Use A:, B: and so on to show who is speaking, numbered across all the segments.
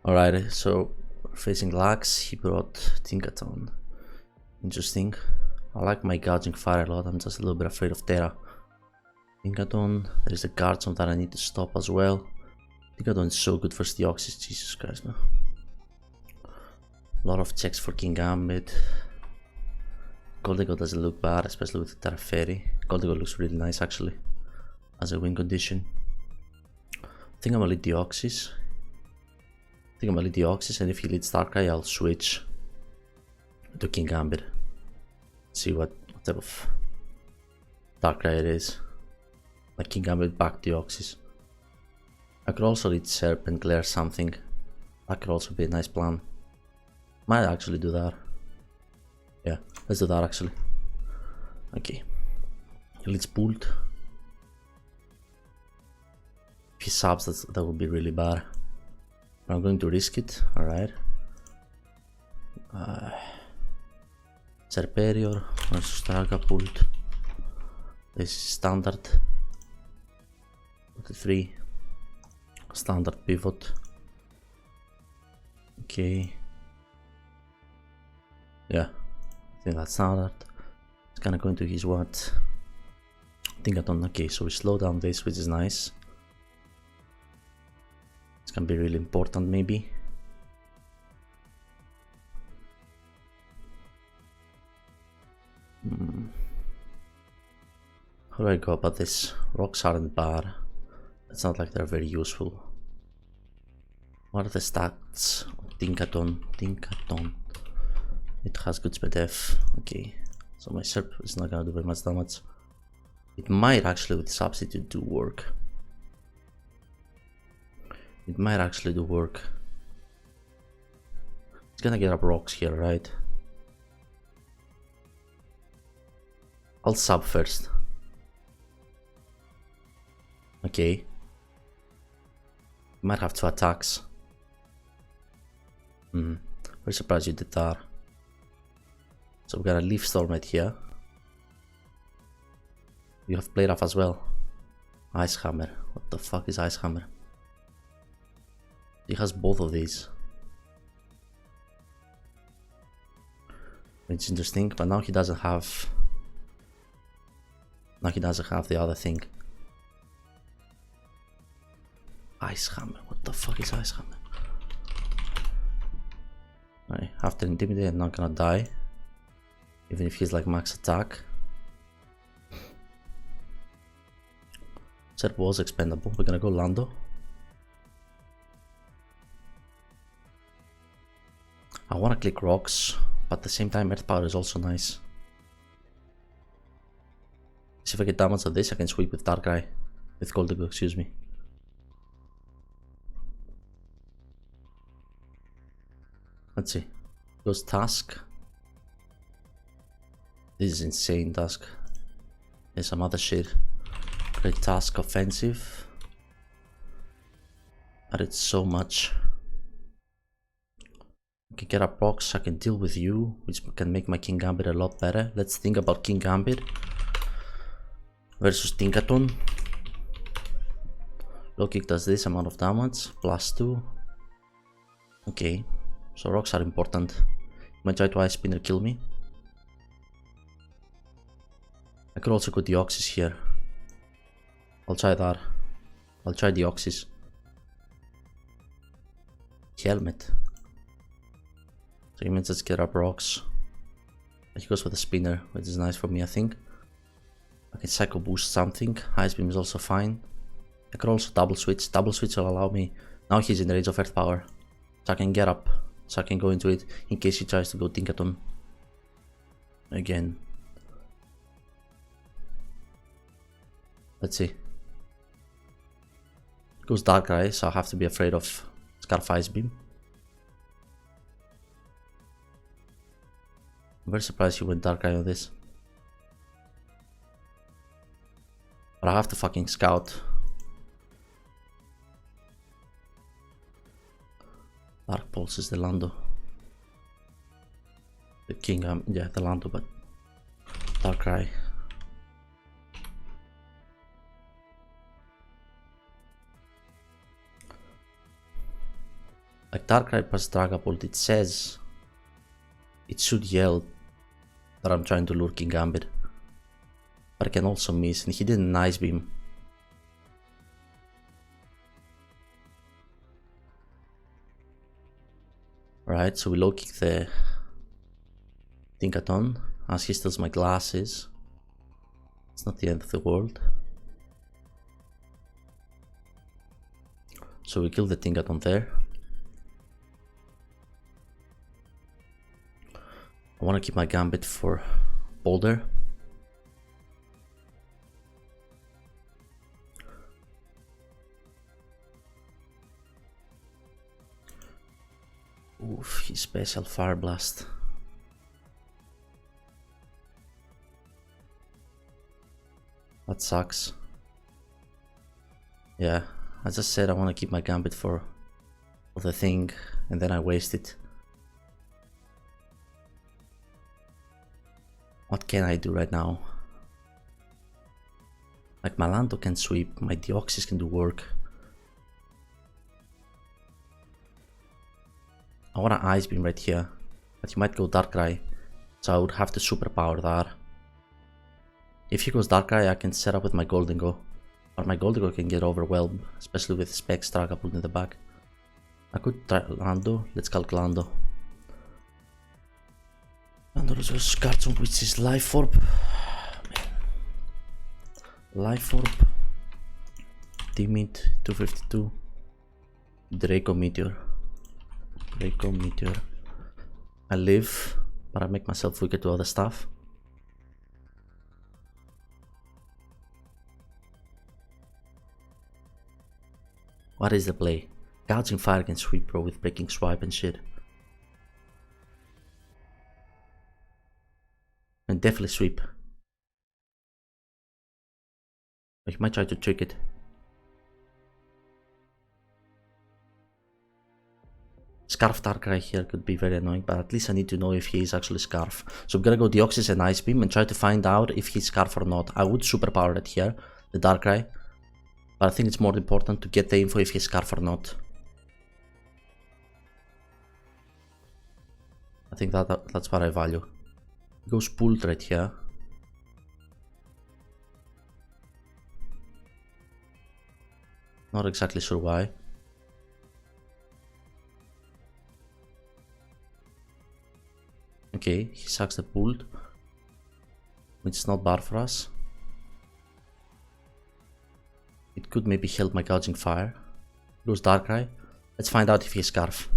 A: Alright, so facing Lux, he brought Tinkaton. Interesting. I like my gouging fire a lot, I'm just a little bit afraid of Terra. Tinkaton, there's a guard zone that I need to stop as well. Tinkaton is so good for Deoxys, Jesus Christ, man. A lot of checks for King Gambit. Goldego doesn't look bad, especially with Terra Fairy. Goldego looks really nice actually, as a win condition. I think I'm gonna lead Deoxys. And if he leads Darkrai, I'll switch to King Gambit. See what type of Darkrai it is. Like King Gambit back Deoxys. I could also lead Serpent Glare something. That could also be a nice plan. Might actually do that. Yeah, let's do that actually. Okay. He leads Bolt. If he subs, that would be really bad. I'm going to risk it, alright. Serperior versus Dragapult. This is standard. 3. Standard pivot. Okay. Yeah, I think that's standard. It's gonna go into his what? Tinkaton. Okay, so we slow down this, which is nice. It's gonna be really important, maybe. How do I go about this? Rocks aren't bad. It's not like they're very useful. What are the stats? Tinkaton. It has good speed F. Okay, so my Serp is not gonna do very much damage. It might actually with substitute do work. It might actually do work. It's gonna get up rocks here, right? I'll sub first. Okay. Might have 2 attacks. Very surprised you did that. So we got a Leaf Storm right here. You have Play Rough as well. Ice Hammer. What the fuck is Ice Hammer? He has both of these. It's interesting, but now he doesn't have. Now he doesn't have the other thing. Ice Hammer. What the fuck is Ice Hammer? Right, after Intimidate, I'm not gonna die. Even if he's like max attack. Serp was expendable. We're gonna go Lando. I wanna click rocks, but at the same time Earth Power is also nice. See if I get damage on this, I can sweep with Darkrai. With Goldego, excuse me. Let's see. Goes Task. This is insane Task. There's some other shit. Great Task offensive. Added so much. I can get up rocks, I can deal with you, which can make my King Gambit a lot better. Let's think about King Gambit versus Tinkaton. Low kick does this amount of damage, +2. Okay, so rocks are important. Might try to Ice Spin or kill me. I could also go Deoxys here. I'll try that. I'll try Deoxys. Helmet. So he means let's get up rocks. He goes with a spinner, which is nice for me, I think. I can Psycho Boost something. Ice Beam is also fine. I could also double switch. Double switch will allow me. Now he's in the range of Earth Power. So I can get up. So I can go into it in case he tries to go Tinkaton. Again. Let's see. Goes Darkrai, so I have to be afraid of Scarf Ice Beam. I'm very surprised you went Darkrai on this. But I have to fucking scout. Dark Pulse is the Lando. The King, yeah, the Lando, but Darkrai. Like Darkrai plus Dragapult, it says it should yell that I'm trying to lure King Gambit. But I can also miss, and he did a nice beam. Right, so we low kick the Tinkaton as he steals my glasses. It's not the end of the world. So we kill the Tinkaton there. I want to keep my Gambit for Boulder. Oof, his special Fire Blast. That sucks. Yeah, as I said, I want to keep my Gambit for the thing, and then I waste it. What can I do right now? Like my Lando can sweep, my Deoxys can do work. I want an Ice Beam right here, but he might go Darkrai, so I would have to superpower that. If he goes Darkrai, I can set up with my Goldengo, but my Goldengo can get overwhelmed, especially with Specs Dragapult in the back. I could try Lando. Let's calc Lando. Lando resource cards, which is Life Orb. Life Orb. Timid 252. Draco Meteor. Draco Meteor. I live, but I make myself weaker to other stuff. What is the play? Gouging Fire can sweep bro with Breaking Swipe and shit. And definitely sweep. But he might try to trick it. Scarf Darkrai here could be very annoying, but at least I need to know if he is actually Scarf. So I'm gonna go Deoxys and Ice Beam and try to find out if he's Scarf or not. I would superpower it here, the Darkrai. But I think it's more important to get the info if he's Scarf or not. I think that's what I value. He goes Pulled right here. Not exactly sure why. Okay, he sucks the Pulled, which is not bad for us. It could maybe help my Gouging Fire. Goes Darkrai. Let's find out if he's Scarf.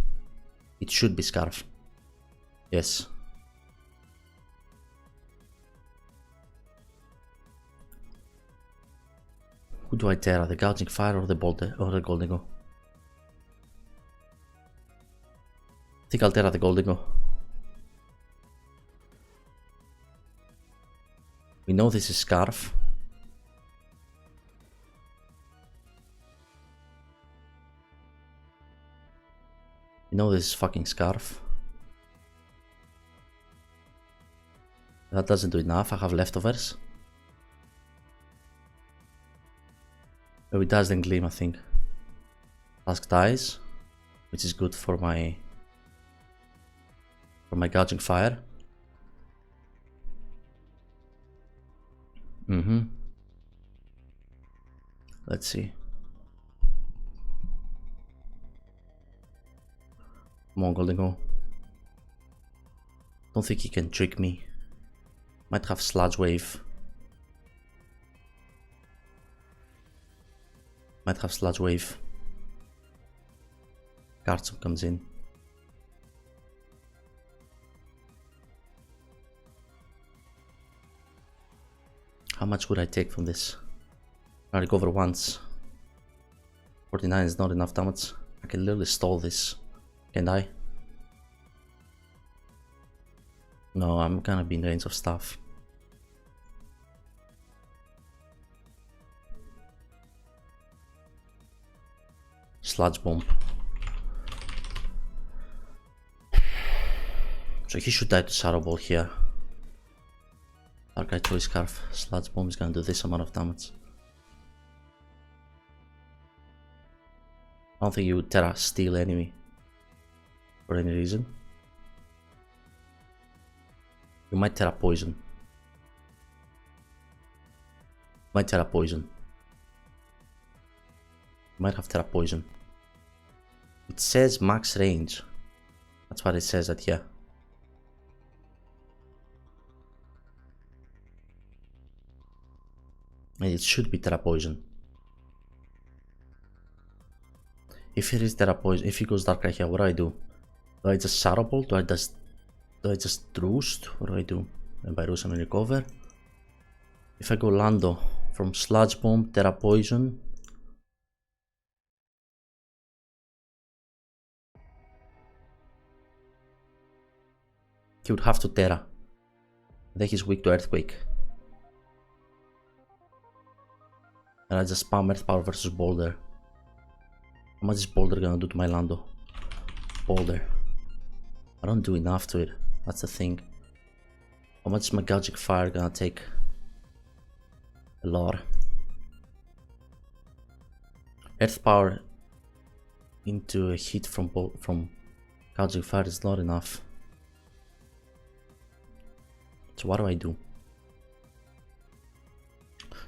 A: It should be Scarf. Yes. Who do I Terra? The Gouging Fire or the Boulder or the Goldengo? I think I'll Terra the Goldengo. We know this is Scarf. We know this is fucking Scarf. That doesn't do enough. I have leftovers. Oh, it does then Gleam, I think. Task dies, which is good for my Gouging Fire. Let's see. Come on, Goldengo. Don't think he can trick me. Might have Sludge Wave. Might have Sludge Wave. Garchomp comes in. How much would I take from this? I recover once. 49 is not enough damage. I can literally stall this. Can I? No, I'm gonna be in range of stuff. Sludge Bomb. So he should die to Shadow Ball here. Darkrai Choice Scarf. Sludge Bomb is gonna do this amount of damage. I don't think you would Terra Steel enemy. for any reason. You might Terra Poison. Might Terra Poison. Might have Terra Poison. It says max range. That's what it says at here. And it should be Terra Poison. If it is Terra Poison, if he goes Dark right here, what do? Do I just Shadow Ball? Do I just Roost? What do? And by Roost I mean recover. If I go Lando from Sludge Bomb, Terra Poison. He would have to Terra. Then he's weak to Earthquake. And I just spam Earth Power versus Boulder. How much is Boulder gonna do to my Lando? Boulder. I don't do enough to it. That's the thing. How much is my Gouging Fire gonna take? A lot. Earth Power into a hit from Gouging Fire is not enough. So what do?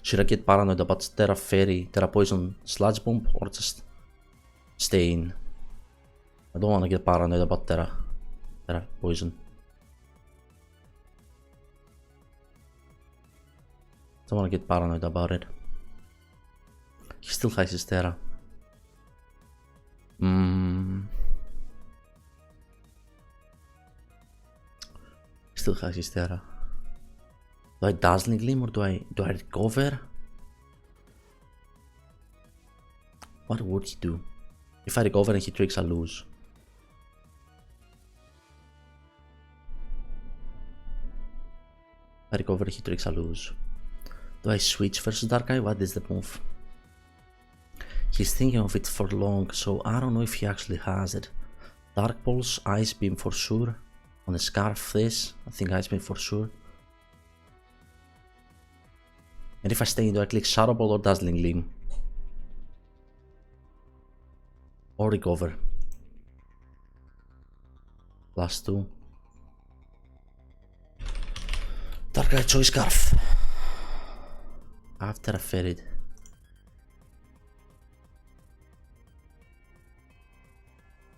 A: Should I get paranoid about Terra Fairy, Terra Poison, Sludge Bomb, or just stay in? I don't want to get paranoid about Terra Poison. Don't want to get paranoid about it. He still has his Terra. Still has his Terra. Do I Dazzling Gleam or do I recover? What would he do? If I recover and he tricks, I lose. If I recover and he tricks, I lose. Do I switch versus Dark Eye? What is the move? He's thinking of it for long, so I don't know if he actually has it. Dark Pulse, Ice Beam for sure. On the Scarf this, I think Ice Beam for sure. And if I stay in, do I click Shadow Ball or Dazzling Gleam? Or recover? +2. Dark Eye Choice Scarf. After I ferried.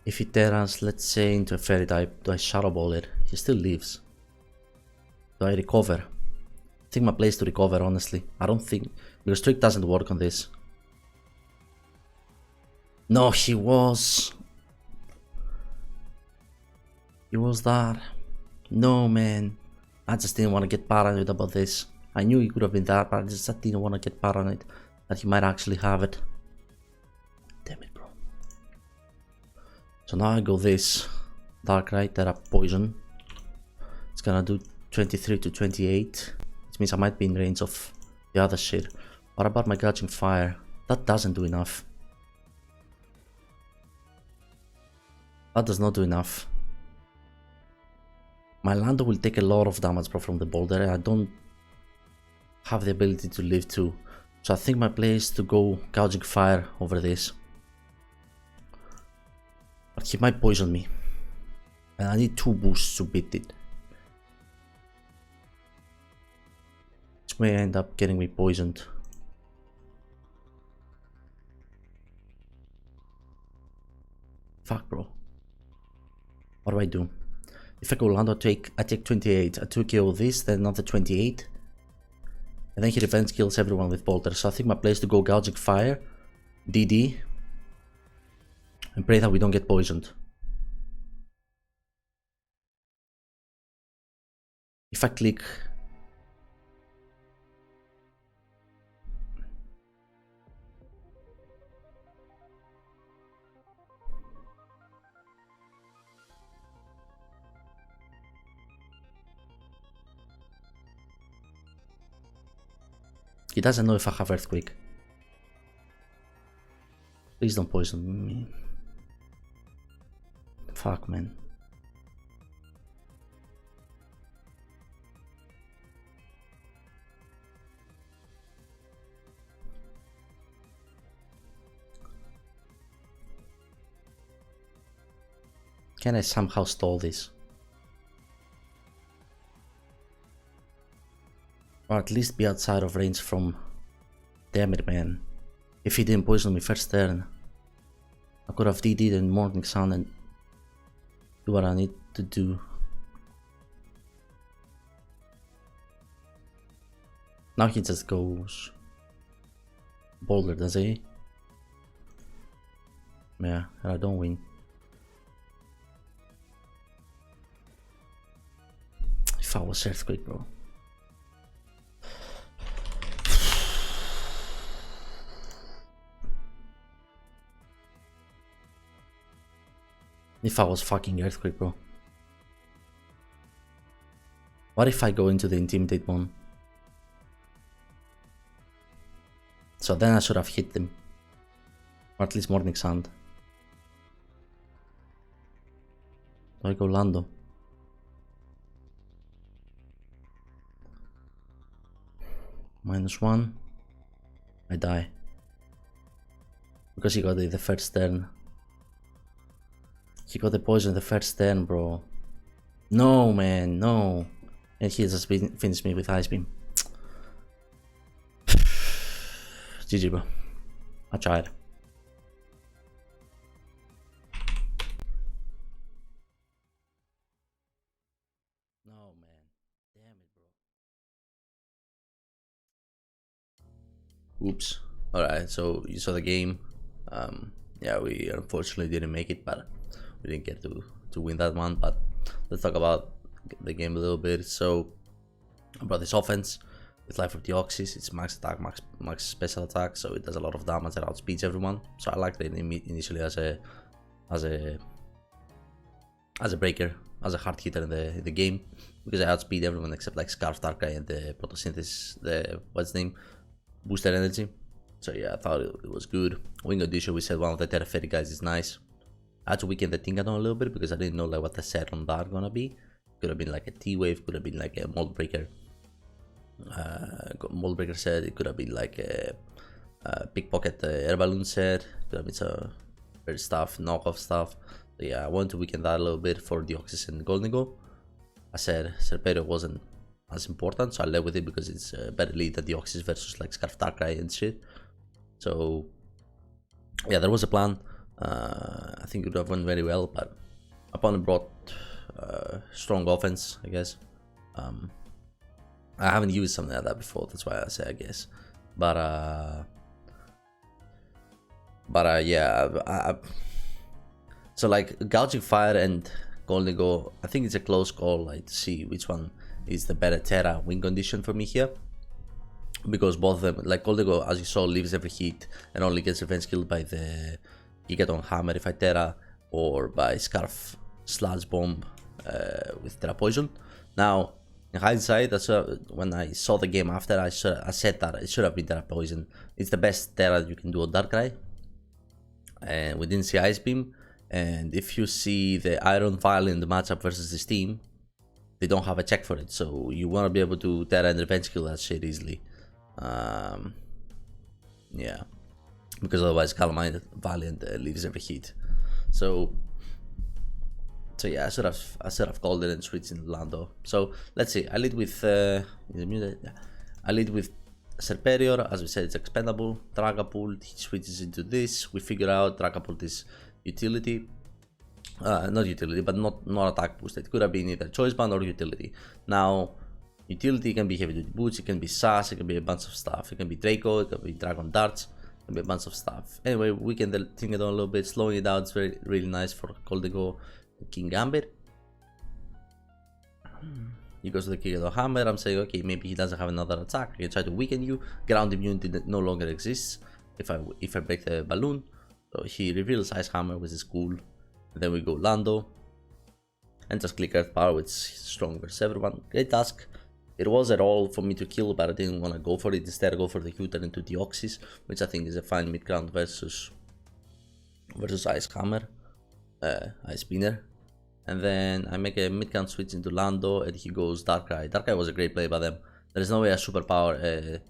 A: If he Terrans, let's say, into a fairy type, do I Shadow Ball it? He still lives. Do I recover? I think my play is to recover, honestly. I don't think... because Trick doesn't work on this. No, he was... he was that. No, man. I just didn't want to get paranoid about this. I knew he could have been that, but I just didn't want to get paranoid that he might actually have it. Damn it, bro. So now I go this. Darkrai, Terra Poison. It's gonna do 23 to 28. Which means I might be in range of the other shit. What about my Gouging Fire? That doesn't do enough. That does not do enough. My Lando will take a lot of damage from the boulder. I don't have the ability to live too. So I think my play is to go Gouging Fire over this. But he might poison me. And I need 2 boosts to beat it. Which may end up getting me poisoned. Fuck, bro. What do? If I go Lando, I take 28. I 2KO this, then another 28. And then he revenge kills everyone with Bolter. So I think my play is to go Gouging Fire, DD, and pray that we don't get poisoned. If I click... he doesn't know if I have Earthquake. Please don't poison me. Fuck, man. Can I somehow stall this? Or at least be outside of range from... Damn it, man. If he didn't poison me first turn, I could have DD'd in Morning Sun and do what I need to do. Now he just goes Boulder, does he? Yeah, I don't win. If I was Earthquake, bro. If I was fucking Earthquake, bro. What if I go into the Intimidate one? So then I should have hit them. Or at least Morning Sun. Do I go Lando? -1. I die. Because he got it the first turn. He got the poison the first turn, bro. No, man, no. And he just finished me with Ice Beam. GG, bro. I tried. No, man. Damn it, bro. Oops. Alright, so you saw the game. Yeah, we unfortunately didn't make it, but we didn't get to win that one. But let's talk about the game a little bit. So I brought this offense with Life of Deoxys. It's max attack, max special attack, so it does a lot of damage and outspeeds everyone. So I liked it initially as a breaker, as a hard hitter in the game, because I outspeed everyone except like Scarf, Darkrai, and the Photosynthesis, the what's its name, Booster Energy. So yeah, I thought it was good. Wing Condition, we said one of the Terra guys is nice. I had to weaken the Tinkaton a little bit because I didn't know like what the set on that gonna be. Could have been like a T-Wave, could have been like a Mold Breaker. Mold Breaker set, it could have been like a Pickpocket Air Balloon set, could have been some weird stuff, knockoff stuff. So yeah, I wanted to weaken that a little bit for Deoxys and Goldengo. I said Serperior wasn't as important, so I led with it because it's a better lead than Deoxys versus like Scarf Darkrai and shit. So yeah, there was a plan. I think it would have went very well, but opponent brought strong offense, I guess. I haven't used something like that before, that's why I say I guess. But yeah, so like Gouging Fire and Goldengo, I think it's a close call, like to see which one is the better Terra win condition for me here. Because both of them, like Goldengo, as you saw, leaves every hit and only gets revenge killed by the Gigaton Hammer if I Terra, or by Scarf Sludge Bomb with Terra Poison. Now, in hindsight, that's when I saw the game after, I said that it should have been Terra Poison. It's the best Terra you can do on Darkrai. And we didn't see Ice Beam. And if you see the Iron Vial in the matchup versus this team, they don't have a check for it. So you want to be able to Terra and revenge kill that shit easily. Yeah, because otherwise Calamine Valiant leaves every hit. So yeah, I should have called it and switched in Lando. So let's see. I lead with I lead with Serperior. As we said, it's expendable. Dragapult, he switches into this. We figure out Dragapult is utility. Not utility, but not attack boost. It could have been either choice band or utility. Now, utility can be heavy duty boots, it can be SAS, it can be a bunch of stuff. It can be Draco, it can be Dragon Darts, it can be a bunch of stuff. Anyway, we can think it on a little bit, slowing it down. It's really nice for Goldengo and King Gambit. He goes to the Gigaton Hammer. I'm saying, okay, maybe he doesn't have another attack. I can try to weaken you. Ground immunity no longer exists if I break the balloon. So he reveals Ice Hammer, which is cool. And then we go Lando and just click Earth Power, which is strong versus everyone. Great task. It was at all for me to kill, but I didn't want to go for it. Instead, I go for the Q-turn into Deoxys, which I think is a fine mid-ground versus Ice Hammer, Ice Spinner. And then I make a mid-ground switch into Lando, and he goes Darkrai. Darkrai was a great play by them. There is no way I superpower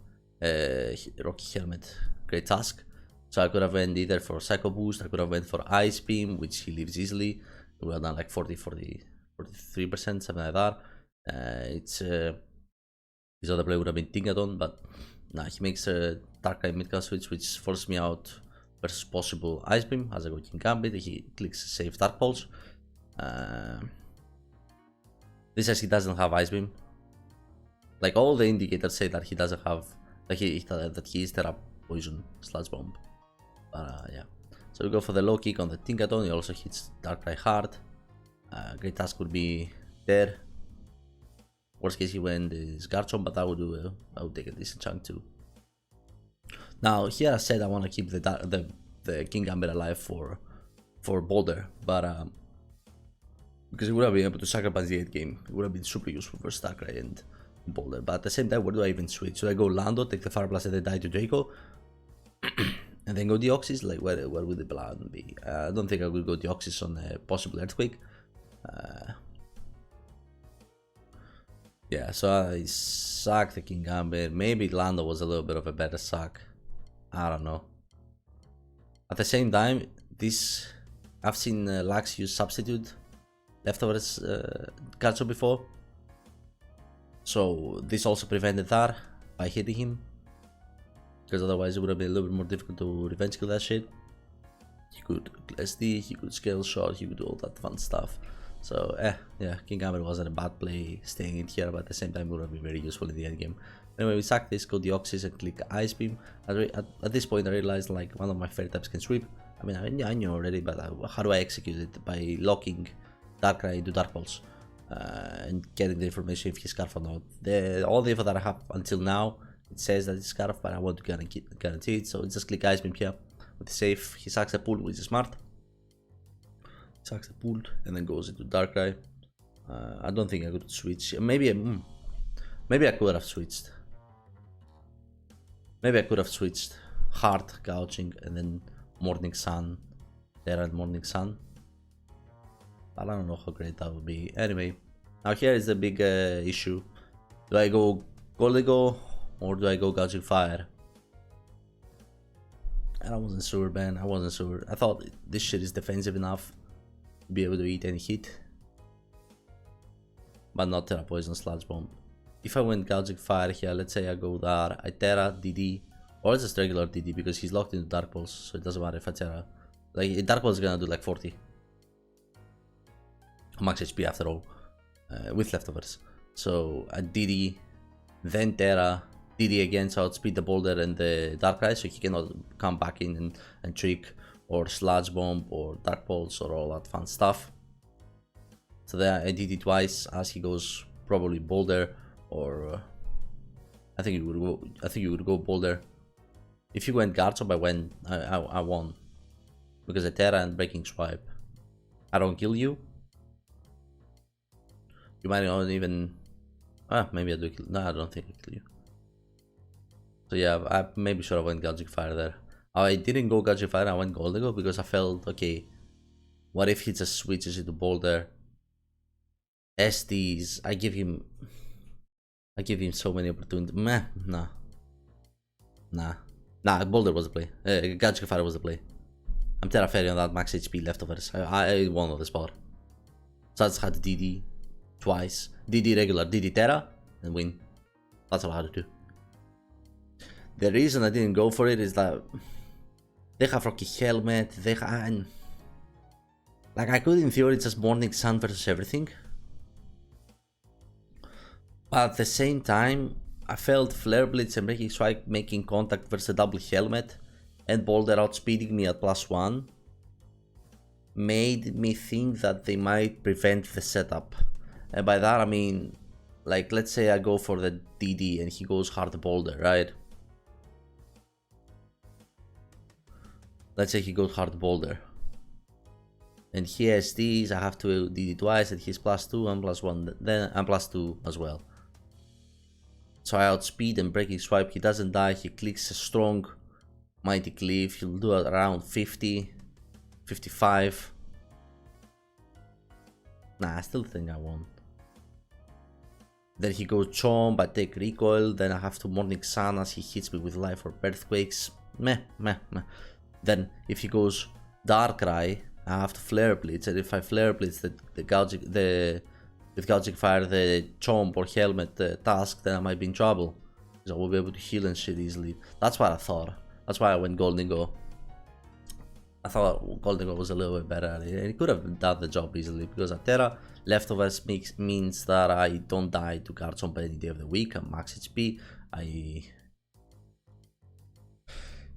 A: Rocky Helmet. Great task. So I could have went either for Psycho Boost, I could have went for Ice Beam, which he leaves easily. He would have done like 43%, something like that. His other play would have been Tingaton, but nah, he makes a Darkrai midcast switch, which forced me out versus possible Ice Beam as I go King Gambit. He clicks save Dark Pulse. This says he doesn't have Ice Beam. Like all the indicators say that he doesn't have, that he is Terra Poison Sludge Bomb. But yeah. So we go for the low kick on the Tinkaton. He also hits Darkrai hard. Great Task would be there. Worst case he went is Garchomp, but I would take a decent chunk too. Now here I said I want to keep the King Gambit alive for Boulder, but because he would have been able to sacrifice the 8 game, it would have been super useful for Darkrai and Boulder. But at the same time, where do I even switch? Should I go Lando, take the Fire Blast and then die to Draco, and then go Deoxys? Like where would the plan be? I don't think I would go Deoxys on a possible Earthquake. Yeah, so I sucked the King Gambit. Maybe Lando was a little bit of a better suck. I don't know. At the same time, I've seen Lux use Substitute Leftovers Garchomp before. So this also prevented that by hitting him. Because otherwise it would have been a little bit more difficult to revenge kill that shit. He could SD, he could scale shot, he could do all that fun stuff. So yeah, King Gambit wasn't a bad play staying in here, but at the same time it would have been very useful in the end game. Anyway, we sack this, go Deoxys and click Ice Beam. At this point I realized like one of my favorite types can sweep. I mean, I knew already, but how do I execute it? By locking Darkrai into Dark Pulse and getting the information if he's Scarf or not. All the info that I have until now, it says that it's Scarf, but I want to guarantee it, so just click Ice Beam here with the save. He sacks a pool, which is smart. Sacks the pool and then goes into Darkrai. I don't think I could switch. Maybe I could have switched. Maybe I could have switched hard gouging and then Morning Sun, Terra and Morning Sun. But I don't know how great that would be. Anyway, now here is the big issue. Do I go Goldigo or do I go Gouging Fire? And I wasn't sure, man. I wasn't sure. I thought this shit is defensive enough to be able to eat any hit, but not Terra Poison Sludge Bomb. If I went Gouging Fire here, let's say I go there, I Terra, DD, or just regular DD because he's locked into Dark Pulse, so it doesn't matter if I Terra. Like, Dark Pulse is gonna do like 40. Max HP after all, with leftovers. So I DD, then Terra, DD again, so outspeed the Boulder and the Darkrai, so he cannot come back in and trick, or Sludge Bomb, or Dark Pulse, or all that fun stuff. So there I DD twice as he goes probably Boulder, or I think you would go Boulder. If you went Garchomp, I won because I Terra and Breaking Swipe. I don't kill you. You might not even. Maybe I do kill. No, I don't think I kill you. So yeah, I maybe should have went Gouging Fire there. I didn't go Gouging Fire. I went Goldigo because I felt okay. What if he just switches into Boulder? SDs. I give him so many opportunities. Nah. Boulder was the play. Gouging Fire was the play. I'm Terra Fairy on that max HP leftovers. I won on the spot. So I just had DD twice. DD regular, DD Terra, and win. That's all I had to do. The reason I didn't go for it is that they have Rocky Helmet, they have... Like, I could in theory just Morning Sun versus everything. But at the same time, I felt Flare Blitz and Breaking Strike making contact versus a double Helmet and Boulder outspeeding me at +1 made me think that they might prevent the setup. And by that I mean, like, let's say I go for the DD and he goes hard Boulder, right? Let's say he goes hard Boulder. And he has these, I have to DD twice and he's +2, I'm +1, then I'm +2 as well. So I outspeed and Breaking Swipe, he doesn't die, he clicks a strong Mighty Cleave, he'll do it around 50, 55. Nah, I still think I won. Then he goes Chomp, I take recoil, then I have to Morning Sun as he hits me with Life or Earthquakes. Meh. Then if he goes Darkrai, I have to flare blitz, and if I flare blitz with gouging fire the chomp or helmet task, then I might be in trouble. Because I will be able to heal and shit easily. That's what I thought. That's why I went Golden Go. I thought Golden Go was a little bit better. It could have done the job easily because Atera leftovers means that I don't die to Garchomp any day of the week. I'm max HP.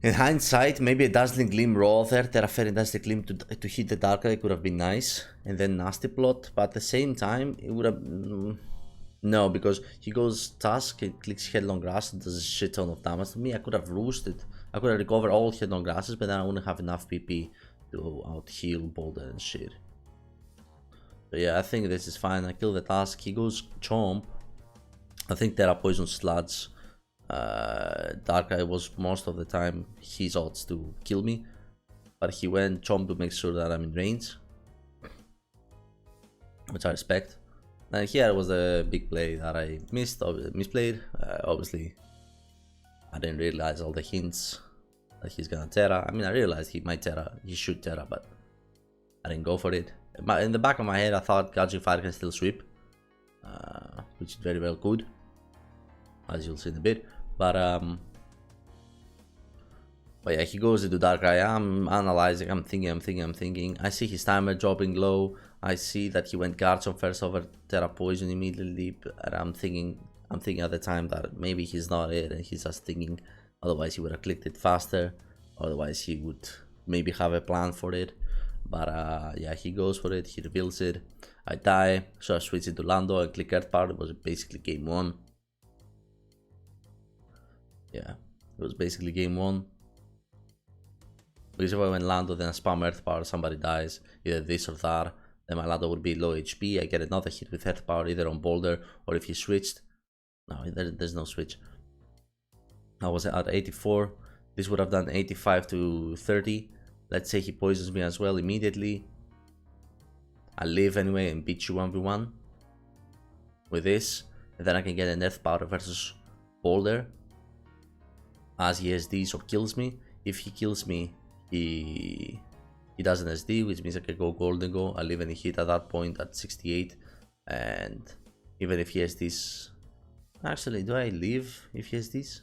A: In hindsight, maybe a Dazzling Gleam raw there, Terra Fairy Dazzling Gleam to hit the Dark Eye could have been nice. And then Nasty Plot, but at the same time, it would have... No, because he goes Tusk, he clicks Headlong Grass and does a shit ton of damage to me. I could have roosted. I could have recovered all Headlong Grasses, but then I wouldn't have enough PP to out heal Boulder and shit. So yeah, I think this is fine. I kill the Tusk. He goes Chomp. I think Terra Poison Sludge. Darkrai was most of the time his odds to kill me, but he went Chomp to make sure that I'm in range, which I respect. And here was a big play that I misplayed. Obviously, I didn't realize all the hints that he's gonna Terra. I mean, I realized he should Terra, but I didn't go for it. In the back of my head, I thought Gouging Fire can still sweep, which it very well could, as you'll see in a bit. But yeah, he goes into Darkrai. I'm analyzing, I'm thinking. I see his timer dropping low. I see that he went Garchomp first over Terra Poison immediately, and I'm thinking at the time that maybe he's not it, and he's just thinking. Otherwise, he would have clicked it faster. Otherwise, he would maybe have a plan for it. But yeah, he goes for it. He reveals it. I die, so I switch it to Lando and click Earth Power. It was basically game 1. Yeah, it was basically game 1. Because if I went Lando, then I spam Earth Power, somebody dies, either this or that. Then my Lando would be low HP. I get another hit with Earth Power, either on Boulder or if he switched. No, there's no switch. I was at 84. This would have done 85 to 30. Let's say he poisons me as well immediately. I live anyway and beat you 1v1 with this. And then I can get an Earth Power versus Boulder as he SDs or kills me. If he kills me, he does an SD, which means I can go Golden Go. I'll even hit at that point at 68. And even if he SDs... Actually, do I live if he SDs?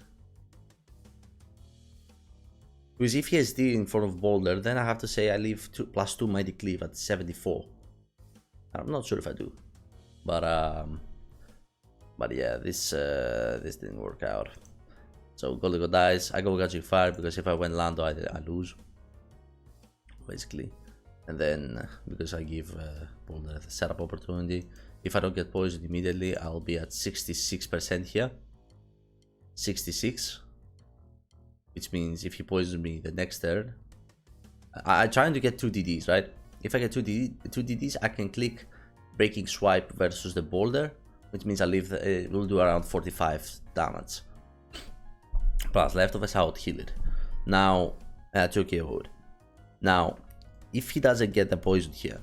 A: Because if he SD in front of Boulder, then I have to say I leave +2 Mighty Cleave at 74. I'm not sure if I do. But yeah, this didn't work out. So Golden Go dies. I go Gouging Fire because if I went Lando, I lose, basically. And then because I give Boulder the setup opportunity, if I don't get poisoned immediately, I'll be at 66% here. 66, which means if he poisons me the next turn, I'm trying to get 2 DDs, right? If I get 2 DDs, I can click Breaking Swipe versus the Boulder, which means I leave. Will do around 45 damage. Plus leftovers, I would heal it. Now, 2k wood. Now, if he doesn't get the poison here,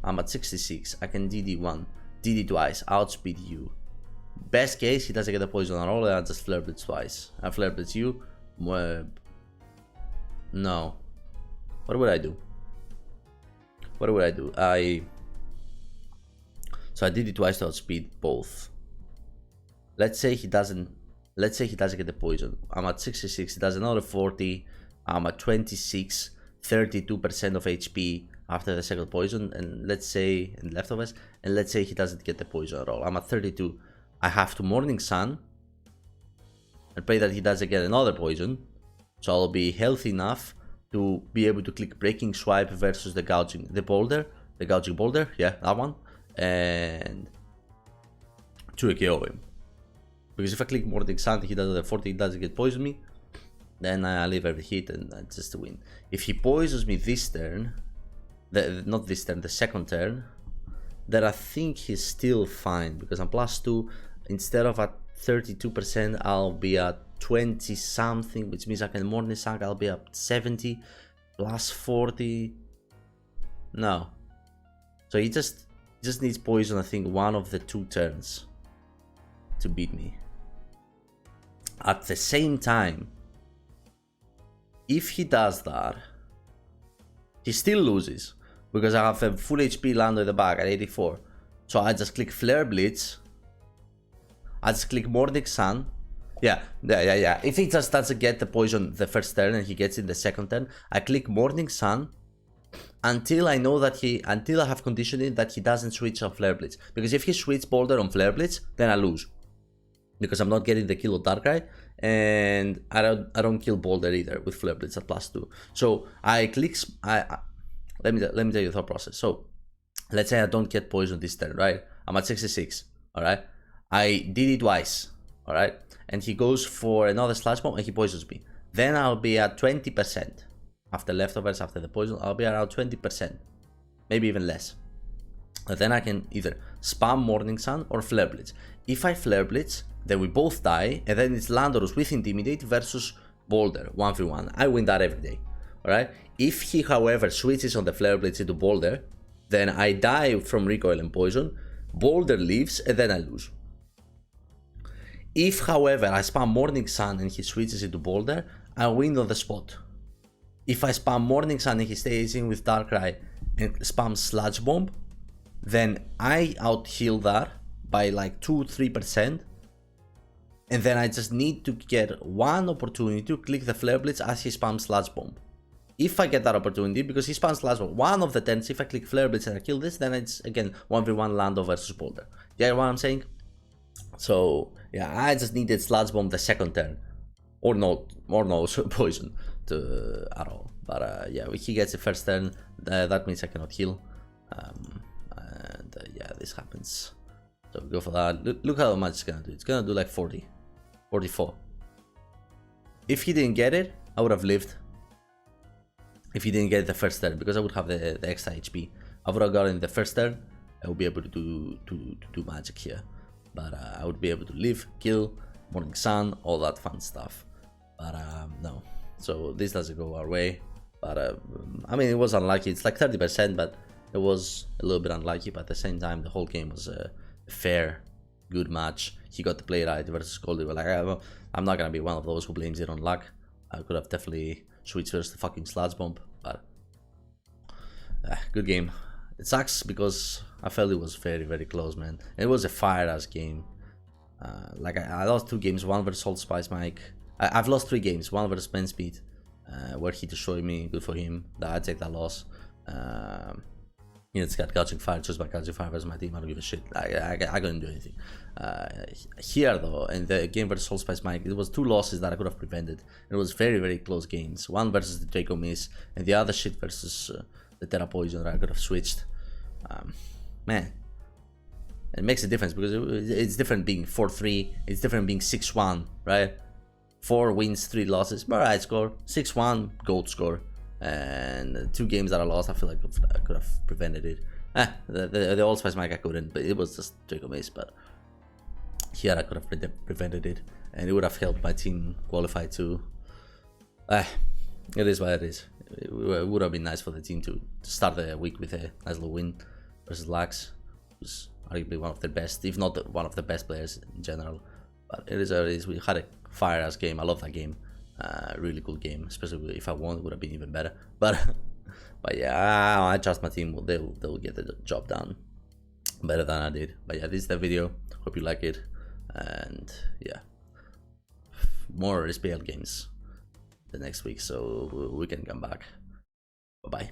A: I'm at 66. I can DD 1, DD twice, outspeed you. Best case, he doesn't get the poison at all, and I just Flare Blitz twice. I Flare Blitz you. No. What would I do? So I did it twice to outspeed both. Let's say he doesn't get the poison. I'm at 66, he does another 40. I'm at 26, 32% of HP after the second poison, and let's say in leftovers, and let's say he doesn't get the poison at all. I'm at 32. I have to Morning Sun and pray that he doesn't get another poison, so I'll be healthy enough to be able to click Breaking Swipe versus the Gouging Boulder, yeah, that one, and to KO him. Because if I click Morning Sun, he does the 40, he doesn't get poison me, then I leave every hit and I just win. If he poisons me this turn, not this turn, the second turn, then I think he's still fine because I'm +2. Instead of at 32%, I'll be at 20 something, which means I can Morning Sun, I'll be at 70 +40. No. So he just needs poison, I think, one of the 2 turns to beat me. At the same time, if he does that, he still loses. because I have a full HP Lando in the back at 84. So I just click Flare Blitz. I just click Morning Sun. Yeah. If he just doesn't get the poison the first turn and he gets it the second turn, I click Morning Sun until I know that until I have conditioning that he doesn't switch on Flare Blitz. Because if he switches Boulder on Flare Blitz, then I lose. Because I'm not getting the kill of Darkrai, and I don't kill Boulder either with Flare Blitz at +2. So I click. Let me tell you the thought process. So let's say I don't get poison this turn, right? I'm at 66. All right. I did it twice. All right. And he goes for another Sludge Bomb and he poisons me. Then I'll be at 20%. After leftovers, after the poison, I'll be around 20%. Maybe even less. And then I can either spam Morning Sun or Flare Blitz. If I Flare Blitz, then we both die. And then it's Landorus with Intimidate versus Boulder 1v1. I win that every day. Alright? If he, however, switches on the Flare Blitz into Boulder, then I die from Recoil and Poison. Boulder leaves and then I lose. If, however, I spam Morning Sun and he switches into Boulder, I win on the spot. If I spam Morning Sun and he stays in with Darkrai and spam Sludge Bomb, then I out-heal that by like 2-3%. And then I just need to get one opportunity to click the Flare Blitz as he spams Sludge Bomb. If I get that opportunity, because he spams Sludge Bomb, one of the turns, if I click Flare Blitz and I kill this, then it's again 1v1 Lando versus Boulder. You get what I'm saying? So yeah, I just needed Sludge Bomb the second turn. Or no poison at all. But yeah, if he gets the first turn, that means I cannot heal. And yeah, this happens. So we go for that. Look how much it's gonna do. It's gonna do like 40, 44. If he didn't get it, I would have lived. If he didn't get the first turn, because I would have the extra HP. I would have gotten the first turn. I would be able to do magic here. But I would be able to live, kill, Morning Sun, all that fun stuff. But no. So this doesn't go our way. But I mean, it was unlucky. It's like 30%, but it was a little bit unlucky. But at the same time, the whole game was a fair, good match. He got the play right versus Goldie. But like, I'm not gonna be one of those who blames it on luck. I could have definitely switched versus the fucking Sludge Bomb. But good game. It sucks because I felt it was very, very close, man. And it was a fire-ass game. Like I lost 2 games, one versus Old Spice Mike. I've lost 3 games, one versus Ben Speed, where he destroyed me. Good for him. I take that loss. It's got Catching Fire, just by Catching Fire versus my team. I don't give a shit. I couldn't do anything. Here though, in the game versus Old Spice Mike, it was 2 losses that I could have prevented. It was very, very close games. One versus the Draco Miss, and the other shit versus the Terra Poison that I could have switched. Man, it makes a difference because it's different being 4-3. It's different being 6-1, right? 4 wins, 3 losses, but right score. 6-1, gold score. And 2 games that I lost, I feel like I could have prevented it. The Old Spice Mike I couldn't, but it was just Draco Mace. But here I could have prevented it, and it would have helped my team qualify too. It is what it is. It would have been nice for the team to start the week with a nice little win versus Lax, who's arguably one of the best, if not one of the best players in general. But it is what it is. We had a fire-ass game. I love that game. Really cool game, especially if I won, it would have been even better. But yeah, I trust my team. They'll get the job done better than I did. But yeah, this is the video. Hope you like it. And yeah, more SPL games the next week, so we can come back. Bye bye.